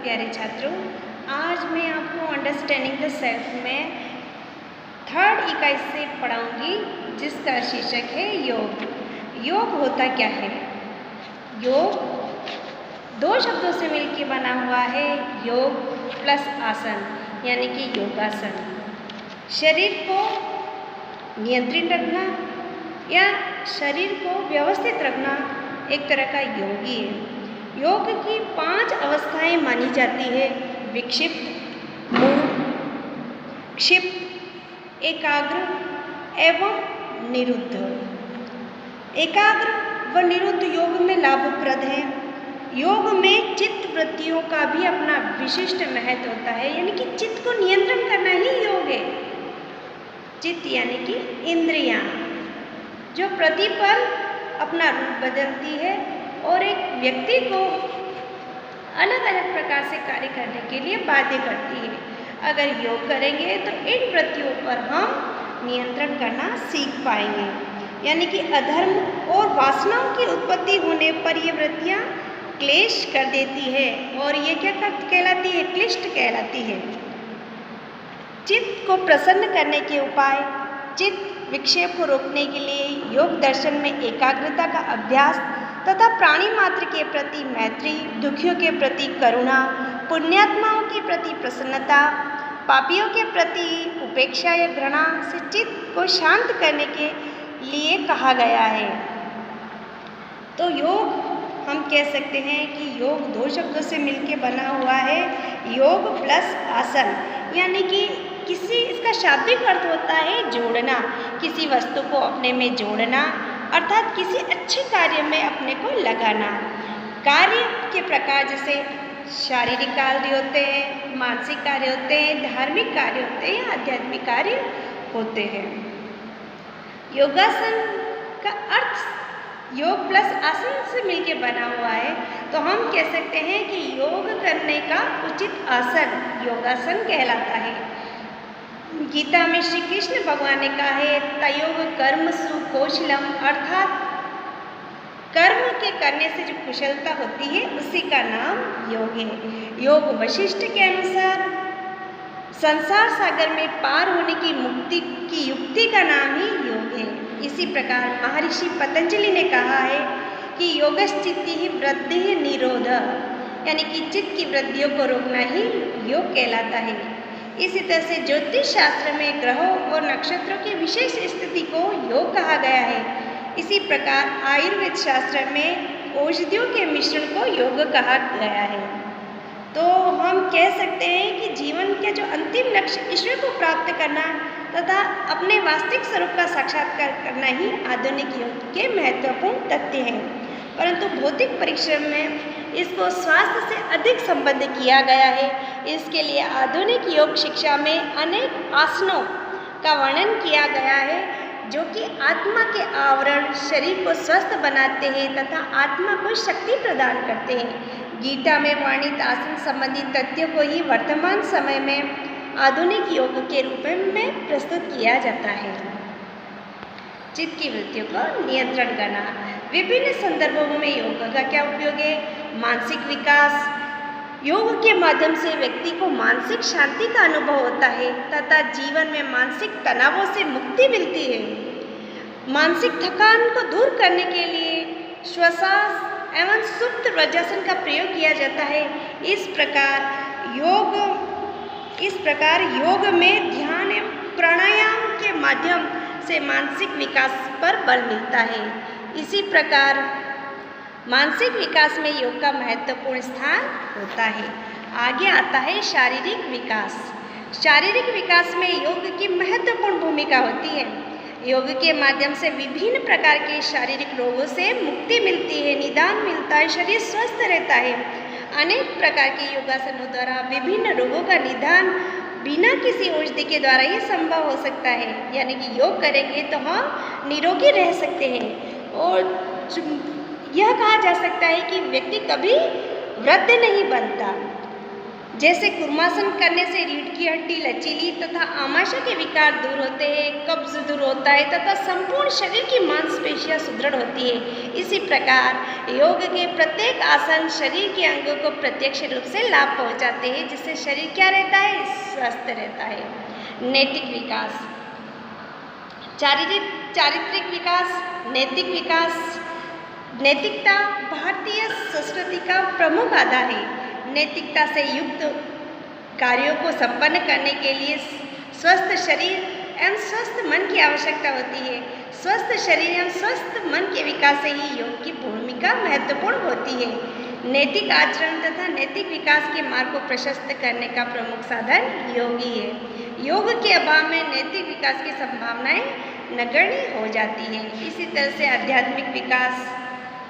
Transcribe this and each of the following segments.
प्यारे छात्रों, आज मैं आपको अंडरस्टैंडिंग द सेल्फ में थर्ड इकाई से पढ़ाऊंगी, जिसका शीर्षक है योग। योग होता क्या है? योग दो शब्दों से मिलकर बना हुआ है, योग प्लस आसन, यानी कि योगासन। शरीर को नियंत्रित रखना या शरीर को व्यवस्थित रखना एक तरह का योग ही है। योग की 5 अवस्थाएं मानी जाती है: विक्षिप्त, मूढ़, क्षिप्त, एकाग्र एवं निरुद्ध। एकाग्र व निरुद्ध योग में लाभप्रद है। योग में चित्त वृत्तियों का भी अपना विशिष्ट महत्व होता है, यानी कि चित्त को नियंत्रण करना ही योग है। चित्त यानी कि इंद्रियां, जो प्रतिपल अपना रूप बदलती है और एक व्यक्ति को अलग अलग प्रकार से कार्य करने के लिए बाध्य करती है। अगर योग करेंगे तो इन वृत्तियों पर हम नियंत्रण करना सीख पाएंगे, यानी कि अधर्म और वासनाओं की उत्पत्ति होने पर ये वृत्तियाँ क्लेश कर देती है और ये क्या कहलाती है? क्लिष्ट कहलाती है। चित्त को प्रसन्न करने के उपाय: चित्त विक्षेप को रोकने के लिए योग दर्शन में एकाग्रता का अभ्यास तथा प्राणी मात्र के प्रति मैत्री, दुखियों के प्रति करुणा, पुण्यात्माओं के प्रति प्रसन्नता, पापियों के प्रति उपेक्षा या घृणा से चित्त को शांत करने के लिए कहा गया है। तो योग हम कह सकते हैं कि योग 2 शब्दों से मिलकर बना हुआ है, योग प्लस आसन, यानी कि इसका शाब्दिक अर्थ होता है जोड़ना, किसी वस्तु को अपने में जोड़ना, अर्थात किसी अच्छे कार्य में अपने को लगाना। कार्य के प्रकार जैसे शारीरिक कार्य होते हैं, मानसिक कार्य होते हैं, धार्मिक कार्य होते हैं या आध्यात्मिक कार्य होते हैं। योगासन का अर्थ योग प्लस आसन से मिलकर बना हुआ है, तो हम कह सकते हैं कि योग करने का उचित आसन योगासन कहलाता है। गीता में श्री कृष्ण भगवान ने कहा है, तयोग कर्म सुकौशलम, अर्थात कर्म के करने से जो कुशलता होती है उसी का नाम योग है। योग वशिष्ठ के अनुसार संसार सागर में पार होने की मुक्ति की युक्ति का नाम ही योग है। इसी प्रकार महर्षि पतंजलि ने कहा है कि योगश्चित्ति ही वृद्धि निरोध, यानी कि चित्त की वृद्धियों को रोकना ही योग कहलाता है। इसी तरह से ज्योतिष शास्त्र में ग्रहों और नक्षत्रों की विशेष स्थिति को योग कहा गया है। इसी प्रकार आयुर्वेद शास्त्र में औषधियों के मिश्रण को योग कहा गया है। तो हम कह सकते हैं कि जीवन के जो अंतिम लक्ष्य ईश्वर को प्राप्त करना तथा अपने वास्तविक स्वरूप का साक्षात्कार करना ही आधुनिक योग के महत्वपूर्ण तथ्य हैं। परंतु भौतिक परिश्रम में इसको स्वास्थ्य से अधिक संबद्ध किया गया है। इसके लिए आधुनिक योग शिक्षा में अनेक आसनों का वर्णन किया गया है, जो कि आत्मा के आवरण शरीर को स्वस्थ बनाते हैं तथा आत्मा को शक्ति प्रदान करते हैं। गीता में वर्णित आसन संबंधी तथ्यों को ही वर्तमान समय में आधुनिक योग के रूप में प्रस्तुत किया जाता है। चित्त की वृत्तियों को नियंत्रण करना: विभिन्न संदर्भों में योग का क्या उपयोग है? मानसिक विकास: योग के माध्यम से व्यक्ति को मानसिक शांति का अनुभव होता है तथा जीवन में मानसिक तनावों से मुक्ति मिलती है। मानसिक थकान को दूर करने के लिए श्वास एवं सुप्त वज्रासन का प्रयोग किया जाता है। इस प्रकार योग में ध्यान एवं प्राणायाम के माध्यम से मानसिक विकास पर बल मिलता है। इसी प्रकार मानसिक विकास में योग का महत्वपूर्ण स्थान होता है। आगे आता है शारीरिक विकास। शारीरिक विकास में योग की महत्वपूर्ण भूमिका होती है। योग के माध्यम से विभिन्न प्रकार के शारीरिक रोगों से मुक्ति मिलती है, निदान मिलता है, शरीर स्वस्थ रहता है। अनेक प्रकार के योगासनों द्वारा विभिन्न रोगों का निदान बिना किसी औषधि के द्वारा ही संभव हो सकता है, यानी कि योग करेंगे तो हम निरोगी रह सकते हैं। और यह कहा जा सकता है कि व्यक्ति कभी वृद्ध नहीं बनता। जैसे कुर्मासन करने से रीढ़ की हड्डी लचीली तथा आमाशय के विकार दूर होते हैं, कब्ज दूर होता है तथा संपूर्ण शरीर की मांसपेशियां सुदृढ़ होती है। इसी प्रकार योग के प्रत्येक आसन शरीर के अंगों को प्रत्यक्ष रूप से लाभ पहुंचाते हैं, जिससे शरीर क्या रहता है, स्वस्थ रहता है। नैतिक विकास, चारित्रिक विकास, नैतिक विकास। नैतिकता भारतीय संस्कृति का प्रमुख आधार है। नैतिकता से युक्त कार्यों को संपन्न करने के लिए स्वस्थ शरीर एवं स्वस्थ मन की आवश्यकता होती है। स्वस्थ शरीर एवं स्वस्थ मन के विकास से ही योग की भूमिका महत्वपूर्ण होती है। नैतिक आचरण तथा नैतिक विकास के मार्ग को प्रशस्त करने का प्रमुख साधन योग ही है। योग के अभाव में नैतिक विकास की संभावनाएं नगण्य हो जाती है। इसी तरह से आध्यात्मिक विकास,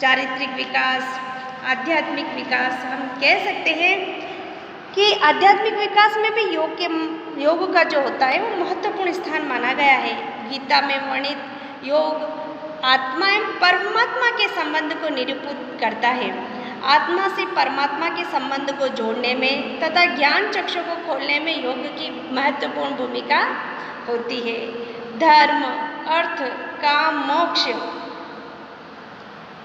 चारित्रिक विकास, आध्यात्मिक विकास, हम कह सकते हैं कि आध्यात्मिक विकास में भी योग का जो होता है वो महत्वपूर्ण स्थान माना गया है। गीता में वर्णित योग आत्मा एवं परमात्मा के संबंध को निरूपित करता है। आत्मा से परमात्मा के संबंध को जोड़ने में तथा ज्ञान चक्षु को खोलने में योग की महत्वपूर्ण भूमिका होती है। धर्म, अर्थ, काम, मोक्ष,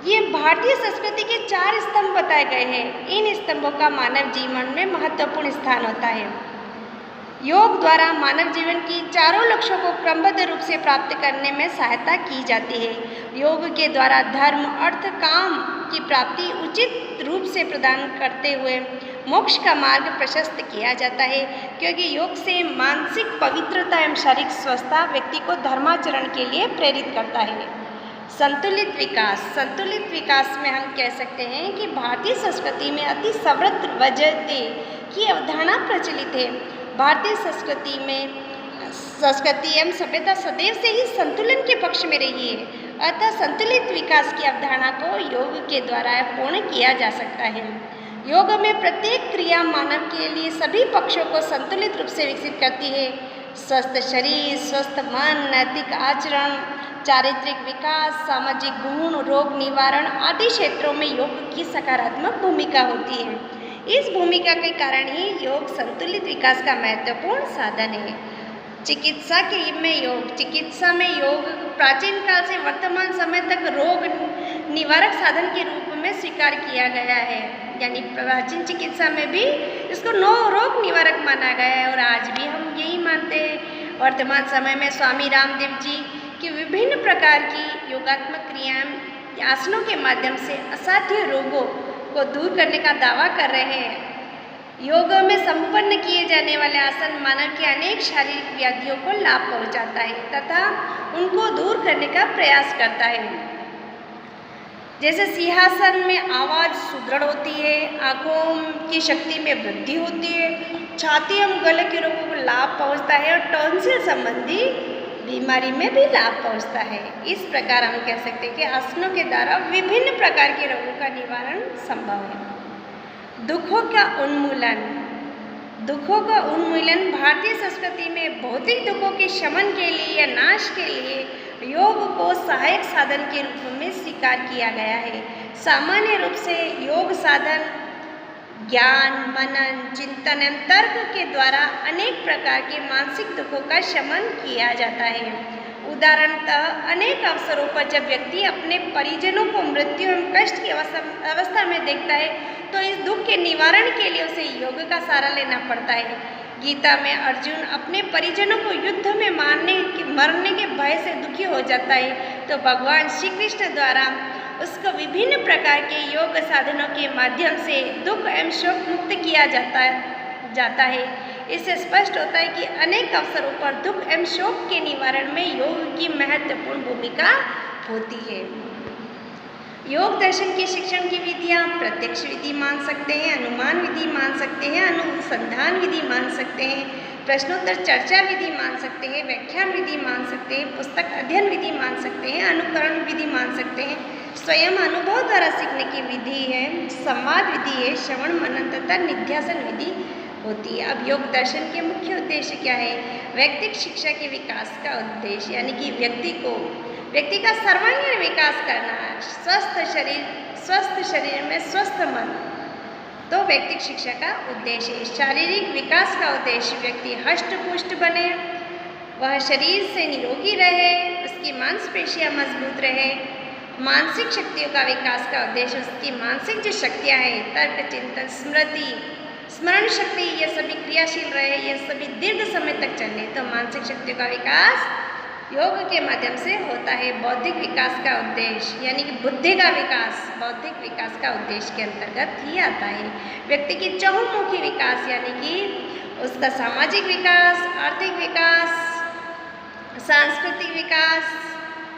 ये भारतीय संस्कृति के 4 स्तंभ बताए गए हैं। इन स्तंभों का मानव जीवन में महत्वपूर्ण स्थान होता है। योग द्वारा मानव जीवन की चारों लक्ष्यों को क्रमबद्ध रूप से प्राप्त करने में सहायता की जाती है। योग के द्वारा धर्म, अर्थ, काम की प्राप्ति उचित रूप से प्रदान करते हुए मोक्ष का मार्ग प्रशस्त किया जाता है, क्योंकि योग से मानसिक पवित्रता एवं शारीरिक स्वस्थता व्यक्ति को धर्माचरण के लिए प्रेरित करता है। संतुलित विकास, संतुलित विकास में हम कह सकते हैं कि भारतीय संस्कृति में अति समृद्ध वजहते की अवधारणा प्रचलित है। भारतीय संस्कृति एवं सभ्यता सदैव से ही संतुलन के पक्ष में रही है। अतः संतुलित विकास की अवधारणा को योग के द्वारा पूर्ण किया जा सकता है। योग में प्रत्येक क्रिया मानव के लिए सभी पक्षों को संतुलित रूप से विकसित करती है। स्वस्थ शरीर, स्वस्थ मन, नैतिक आचरण, चारित्रिक विकास, सामाजिक गुण, रोग निवारण आदि क्षेत्रों में योग की सकारात्मक भूमिका होती है। इस भूमिका के कारण ही योग संतुलित विकास का महत्वपूर्ण साधन है। चिकित्सा में योग प्राचीन काल से वर्तमान समय तक रोग निवारक साधन के रूप में स्वीकार किया गया है। यानी प्राचीन चिकित्सा में भी इसको रोग निवारक माना गया है और आज भी हम यही मानते हैं। वर्तमान समय में स्वामी रामदेव जी की विभिन्न प्रकार की योगात्मक क्रियाएं आसनों के माध्यम से असाध्य रोगों को दूर करने का दावा कर रहे हैं। योग में संपन्न किए जाने वाले आसन मानव की अनेक शारीरिक व्याधियों को लाभ पहुंचाता है तथा उनको दूर करने का प्रयास करता है। जैसे सिंहासन में आवाज़ सुदृढ़ होती है, आँखों की शक्ति में वृद्धि होती है, छाती एवं गले के रोगों को लाभ पहुंचता है और टॉन्सिल संबंधी बीमारी में भी लाभ पहुंचता है। इस प्रकार हम कह सकते हैं कि आसनों के द्वारा विभिन्न प्रकार के रोगों का निवारण संभव है। दुखों का उन्मूलन भारतीय संस्कृति में भौतिक दुखों के शमन के लिए या नाश के लिए योग को सहायक साधन के रूप में स्वीकार किया गया है। सामान्य रूप से योग साधन ज्ञान, मनन, चिंतन एवं तर्क के द्वारा अनेक प्रकार के मानसिक दुखों का शमन किया जाता है। उदाहरणतः अनेक अवसरों पर जब व्यक्ति अपने परिजनों को मृत्यु एवं कष्ट की अवस्था में देखता है तो इस दुख के निवारण के लिए उसे योग का सहारा लेना पड़ता है। गीता में अर्जुन अपने परिजनों को युद्ध में मरने के भय से दुखी हो जाता है तो भगवान श्री कृष्ण द्वारा उसको विभिन्न प्रकार के योग साधनों के माध्यम से दुख एवं शोक मुक्त किया जाता है। इससे स्पष्ट होता है कि अनेक अवसरों पर दुख एवं शोक के निवारण में योग की महत्वपूर्ण भूमिका होती है। योग दर्शन के शिक्षण की विधियाँ प्रत्यक्ष विधि मान सकते हैं, अनुमान विधि मान सकते हैं, अनुसंधान विधि मान सकते हैं, प्रश्नोत्तर चर्चा विधि मान सकते हैं, व्याख्यान विधि मान सकते हैं, पुस्तक अध्ययन विधि मान सकते हैं, अनुकरण विधि मान सकते हैं, स्वयं अनुभव द्वारा सीखने की विधि है, संवाद विधि है, श्रवण मनन तथा निध्यासन विधि होती है। अब योग दर्शन के मुख्य उद्देश्य क्या है? व्यक्तिगत शिक्षा के विकास का उद्देश्य, यानी कि व्यक्ति का सर्वांगीण विकास करना, स्वस्थ शरीर में स्वस्थ मन, तो व्यक्तिगत शिक्षा का उद्देश्य है। शारीरिक विकास का उद्देश्य व्यक्ति हष्ट पुष्ट बने, वह शरीर से निरोगी रहे, उसकी मांसपेशियां मजबूत रहे मानसिक शक्तियों का विकास का उद्देश्य उसकी मानसिक जो शक्तियाँ हैं, तर्क, चिंतन, स्मृति, स्मरण शक्ति, ये सभी क्रियाशील रहे, ये सभी दीर्घ समय तक चले। तो मानसिक शक्तियों का विकास योग के माध्यम से होता है। बौद्धिक विकास का उद्देश्य यानी कि बुद्धि का विकास बौद्धिक विकास का उद्देश्य के अंतर्गत ही आता है। व्यक्ति की चहुमुखी विकास यानी कि उसका सामाजिक विकास, आर्थिक विकास, सांस्कृतिक विकास,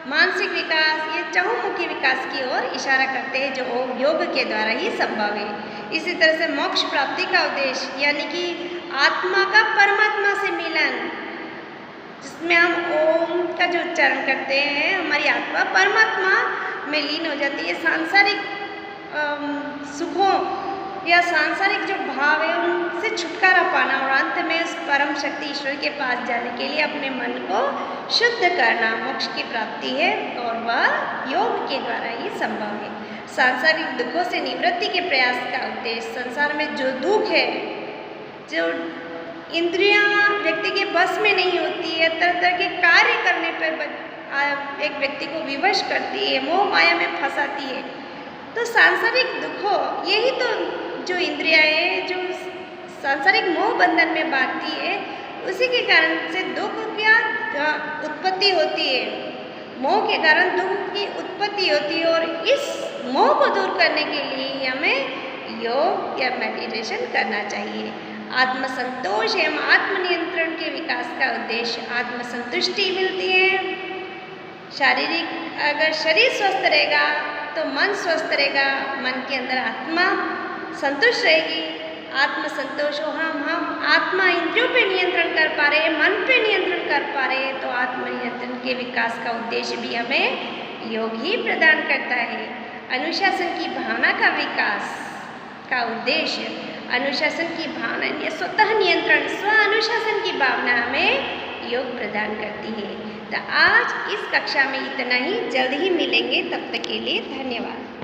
मानसिक विकास, ये चहुमुखी विकास की ओर इशारा करते हैं जो योग के द्वारा ही संभव है। इसी तरह से मोक्ष प्राप्ति का उद्देश्य यानी कि आत्मा का परमात्मा से मिलन, जिसमें हम ओम का जो उच्चारण करते हैं, हमारी आत्मा परमात्मा में लीन हो जाती है। सांसारिक सुखों या सांसारिक जो भाव है उनसे छुटकारा पाना और अंत में उस परम शक्ति ईश्वर के पास जाने के लिए अपने मन को शुद्ध करना मोक्ष की प्राप्ति है और वह योग के द्वारा ही संभव है। सांसारिक दुखों से निवृत्ति के प्रयास का उद्देश्य, संसार में जो दुख है, जो इंद्रियां व्यक्ति के बस में नहीं होती है, तरह तरह के कार्य करने पर एक व्यक्ति को विवश करती है, मोह माया में फंसाती है। तो सांसारिक दुखों, यही तो जो इंद्रियां हैं जो सांसारिक मोह बंधन में बांधती है, उसी के कारण से दुख की उत्पत्ति होती है। मोह के कारण दुख की उत्पत्ति होती है और इस मोह को दूर करने के लिए हमें योग या मेडिटेशन करना चाहिए। आत्मसंतोष एवं आत्मनियंत्रण के विकास का उद्देश्य, आत्मसंतुष्टि मिलती है। अगर शरीर स्वस्थ रहेगा तो मन स्वस्थ रहेगा, मन के अंदर आत्मा संतुष्ट रहेगी। आत्मसंतोष हो, हम आत्मा इंद्रियों पे नियंत्रण कर पा रहे हैं, मन पे नियंत्रण कर पा रहे हैं, तो आत्मनियंत्रण के विकास का उद्देश्य भी हमें योग ही प्रदान करता है। अनुशासन की भावना का विकास का उद्देश्य, अनुशासन की भावना या स्वतः नियंत्रण, स्व अनुशासन की भावना हमें योग प्रदान करती है। तो आज इस कक्षा में इतना ही, जल्द ही मिलेंगे, तब तक के लिए धन्यवाद।